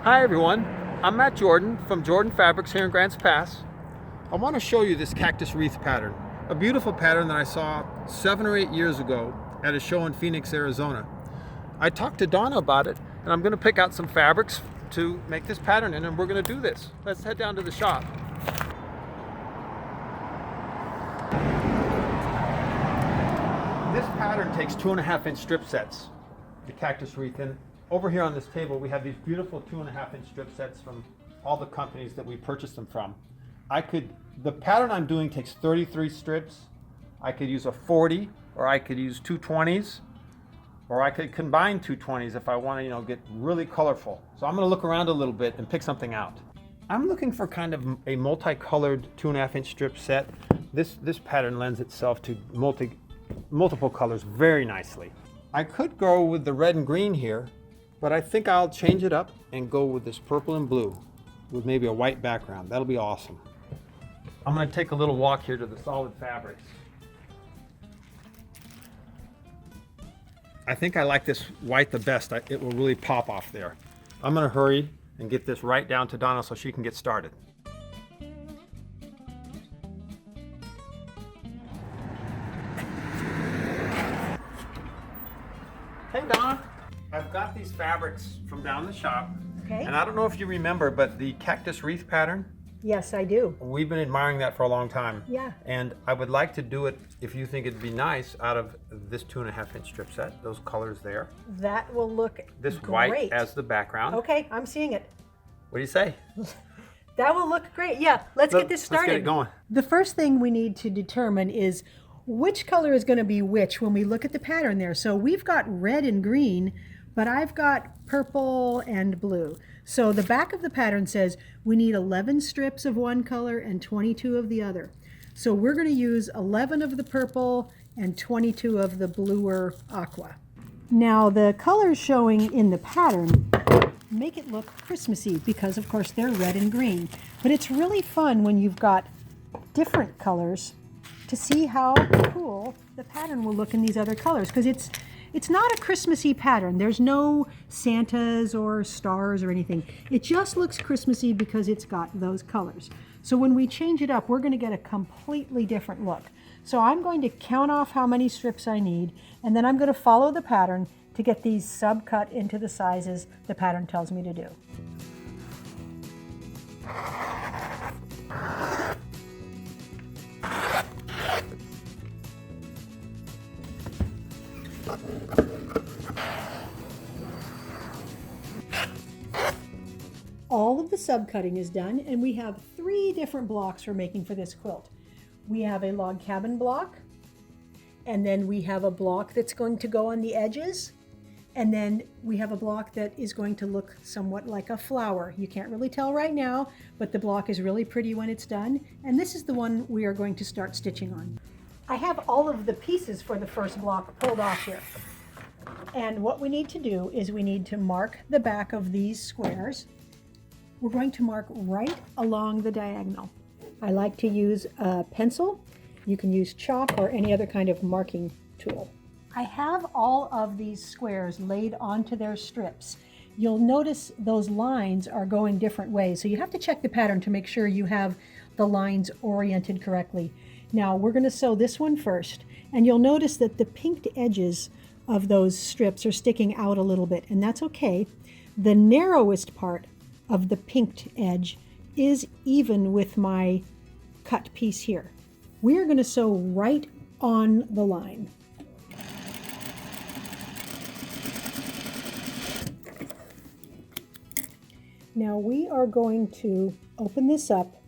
Hi everyone, I'm Matt Jordan from Jordan Fabrics here in Grants Pass. I want to show you this Cactus Wreath pattern, a beautiful pattern that I saw 7 or 8 years ago at a show in Phoenix, Arizona. I talked to Donna about it, and I'm going to pick out some fabrics to make this pattern in, and we're going to do this. Let's head down to the shop. This pattern takes 2.5-inch strip sets, the Cactus Wreath. And over here on this table, we have these beautiful 2.5-inch strip sets from all the companies that we purchased them from. The pattern I'm doing takes 33 strips. I could use a 40, or I could use 220s, or I could combine 220s if I want to, get really colorful. So I'm going to look around a little bit and pick something out. I'm looking for kind of a multicolored 2.5-inch strip set. This pattern lends itself to multiple colors very nicely. I could go with the red and green here, but I think I'll change it up and go with this purple and blue with maybe a white background. That'll be awesome. I'm going to take a little walk here to the solid fabrics. I think I like this white the best. It will really pop off there. I'm going to hurry and get this right down to Donna so she can get started. Hey Donna, I've got these fabrics from down the shop. Okay. And I don't know if you remember, but the Cactus Wreath pattern, Yes, I do. we've been admiring that for a long time. Yeah. And I would like to do it, if you think it'd be nice, out of this 2.5-inch strip set, those colors there. That will look This great. white as the background. Okay, I'm seeing it. What do you say? That will look great. Yeah, let's get this started. Let's get it going. The first thing we need to determine is which color is going to be which when we look at the pattern there. So we've got red and green, but I've got purple and blue. So the back of the pattern says we need 11 strips of one color and 22 of the other. So we're going to use 11 of the purple and 22 of the bluer aqua. Now the colors showing in the pattern make it look Christmassy because of course they're red and green. But it's really fun when you've got different colors to see how cool the pattern will look in these other colors, because it's not a Christmassy pattern. There's no Santas or stars or anything. It just looks Christmassy because it's got those colors. So when we change it up, we're going to get a completely different look. So I'm going to count off how many strips I need, and then I'm going to follow the pattern to get these sub-cut into the sizes the pattern tells me to do. All of the subcutting is done, and we have 3 different blocks we're making for this quilt. We have a log cabin block, and then we have a block that's going to go on the edges, and then we have a block that is going to look somewhat like a flower. You can't really tell right now, but the block is really pretty when it's done, and this is the one we are going to start stitching on. I have all of the pieces for the first block pulled off here. And what we need to do is we need to mark the back of these squares. We're going to mark right along the diagonal. I like to use a pencil. You can use chalk or any other kind of marking tool. I have all of these squares laid onto their strips. You'll notice those lines are going different ways, so you have to check the pattern to make sure you have the lines oriented correctly. Now we're going to sew this one first, and you'll notice that the pinked edges of those strips are sticking out a little bit, and that's okay. The narrowest part of the pinked edge is even with my cut piece here. We are going to sew right on the line. Now we are going to open this up,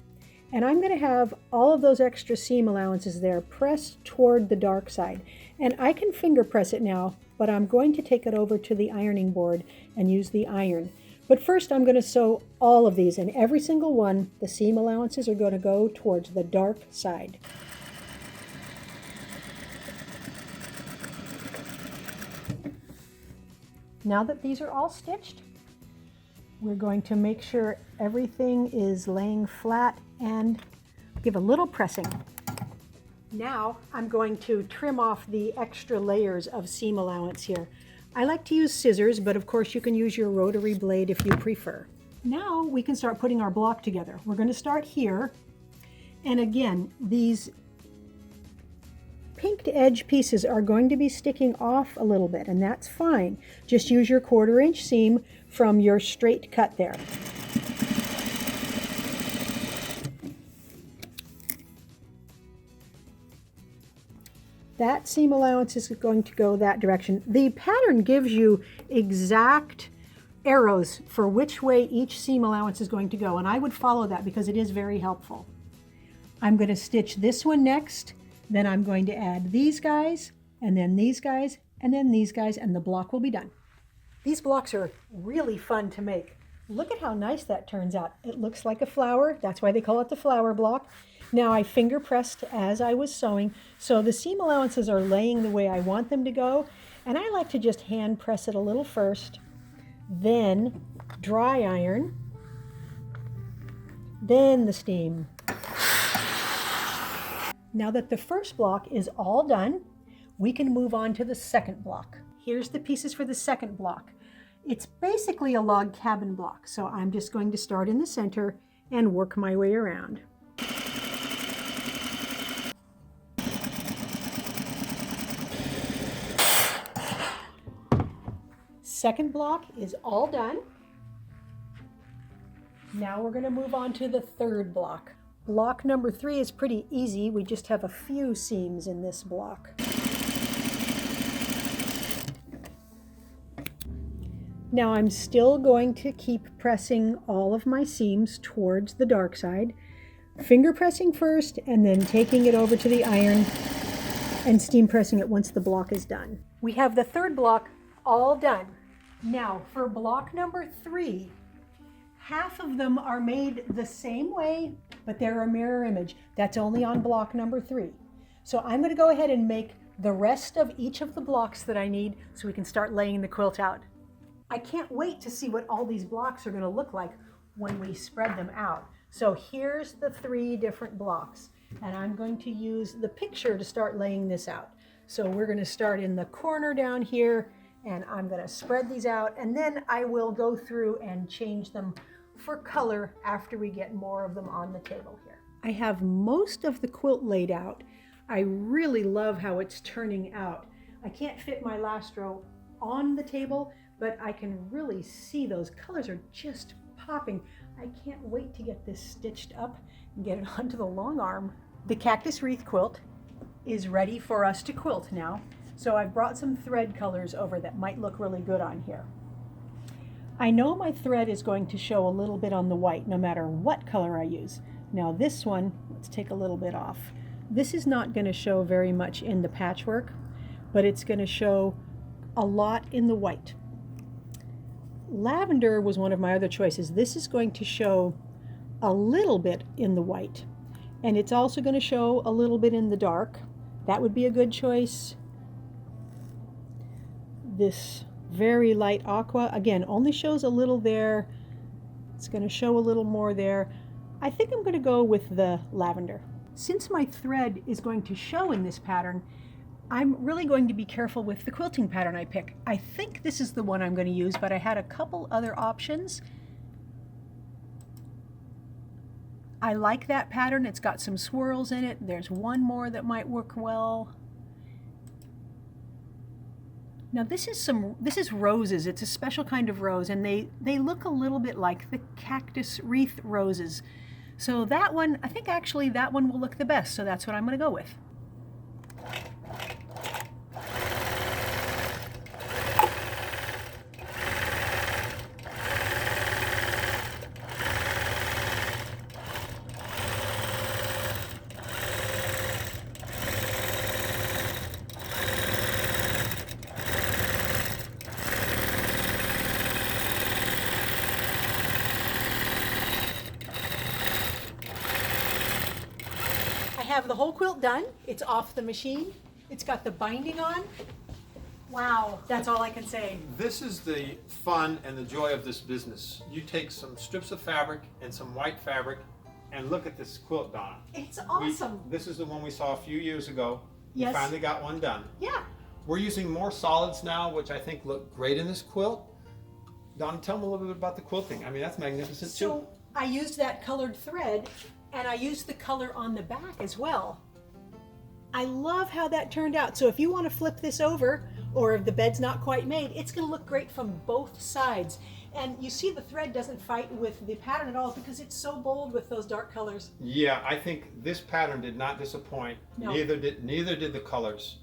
and I'm going to have all of those extra seam allowances there pressed toward the dark side. And I can finger press it now, but I'm going to take it over to the ironing board and use the iron. But first I'm going to sew all of these, and every single one, the seam allowances are going to go towards the dark side. Now that these are all stitched, we're going to make sure everything is laying flat and give a little pressing. Now I'm going to trim off the extra layers of seam allowance here. I like to use scissors, but of course you can use your rotary blade if you prefer. Now we can start putting our block together. We're going to start here. And again, these pinked edge pieces are going to be sticking off a little bit, and that's fine. Just use your 1/4 inch seam from your straight cut there. That seam allowance is going to go that direction. The pattern gives you exact arrows for which way each seam allowance is going to go, and I would follow that because it is very helpful. I'm going to stitch this one next, then I'm going to add these guys, and then these guys, and then these guys, and the block will be done. These blocks are really fun to make. Look at how nice that turns out. It looks like a flower. That's why they call it the flower block. Now I finger pressed as I was sewing, so the seam allowances are laying the way I want them to go, and I like to just hand press it a little first, then dry iron, then the steam. Now that the first block is all done, we can move on to the second block. Here's the pieces for the second block. It's basically a log cabin block, so I'm just going to start in the center and work my way around. Second block is all done. Now we're going to move on to the third block. Block number 3 is pretty easy. We just have a few seams in this block. Now I'm still going to keep pressing all of my seams towards the dark side, finger pressing first and then taking it over to the iron and steam pressing it once the block is done. We have the third block all done. Now for block number 3, half of them are made the same way, but they're a mirror image. That's only on block number 3. So I'm going to go ahead and make the rest of each of the blocks that I need so we can start laying the quilt out. I can't wait to see what all these blocks are going to look like when we spread them out. So here's the 3 different blocks, and I'm going to use the picture to start laying this out. So we're going to start in the corner down here, and I'm going to spread these out, and then I will go through and change them for color after we get more of them on the table here. I have most of the quilt laid out. I really love how it's turning out. I can't fit my last row on the table, but I can really see those colors are just popping. I can't wait to get this stitched up and get it onto the long arm. The Cactus Wreath quilt is ready for us to quilt now. So I've brought some thread colors over that might look really good on here. I know my thread is going to show a little bit on the white no matter what color I use. Now this one, let's take a little bit off. This is not going to show very much in the patchwork, but it's going to show a lot in the white. Lavender was one of my other choices. This is going to show a little bit in the white, and it's also going to show a little bit in the dark. That would be a good choice. This very light aqua, again, only shows a little there. It's going to show a little more there. I think I'm going to go with the lavender. Since my thread is going to show in this pattern, I'm really going to be careful with the quilting pattern I pick. I think this is the one I'm going to use, but I had a couple other options. I like that pattern. It's got some swirls in it. There's one more that might work well. Now this is roses. It's a special kind of rose, and they look a little bit like the Cactus Wreath roses. So that one, I think actually that one will look the best, so that's what I'm going to go with. I have the whole quilt done. It's off the machine. It's got the binding on. Wow, that's all I can say. This is the fun and the joy of this business. You take some strips of fabric and some white fabric and look at this quilt, Donna. It's awesome. This is the one we saw a few years ago. Yes. We finally got one done. Yeah. We're using more solids now, which I think look great in this quilt. Donna, tell them a little bit about the quilting. I mean, that's magnificent too. So I used that colored thread, and I used the color on the back as well. I love how that turned out. So if you want to flip this over, or if the bed's not quite made, it's going to look great from both sides. And you see the thread doesn't fight with the pattern at all because it's so bold with those dark colors. Yeah, I think this pattern did not disappoint. No. Neither did the colors.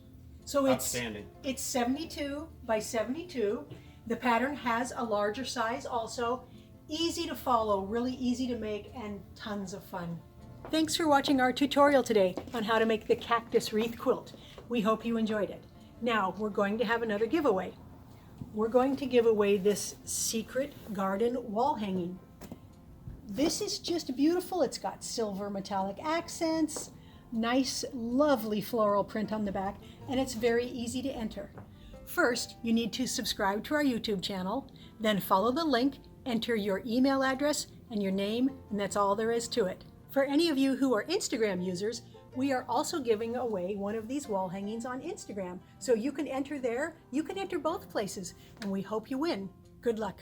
So Outstanding. It's 72 by 72. The pattern has a larger size also. Easy to follow, really easy to make, and tons of fun. Thanks for watching our tutorial today on how to make the Cactus Wreath quilt. We hope you enjoyed it. Now we're going to have another giveaway. We're going to give away this secret garden wall hanging. This is just beautiful. It's got silver metallic accents, nice, lovely floral print on the back, and it's very easy to enter. First, you need to subscribe to our YouTube channel, then follow the link, enter your email address and your name, and that's all there is to it. For any of you who are Instagram users, we are also giving away one of these wall hangings on Instagram. So you can enter there, you can enter both places, and we hope you win. Good luck.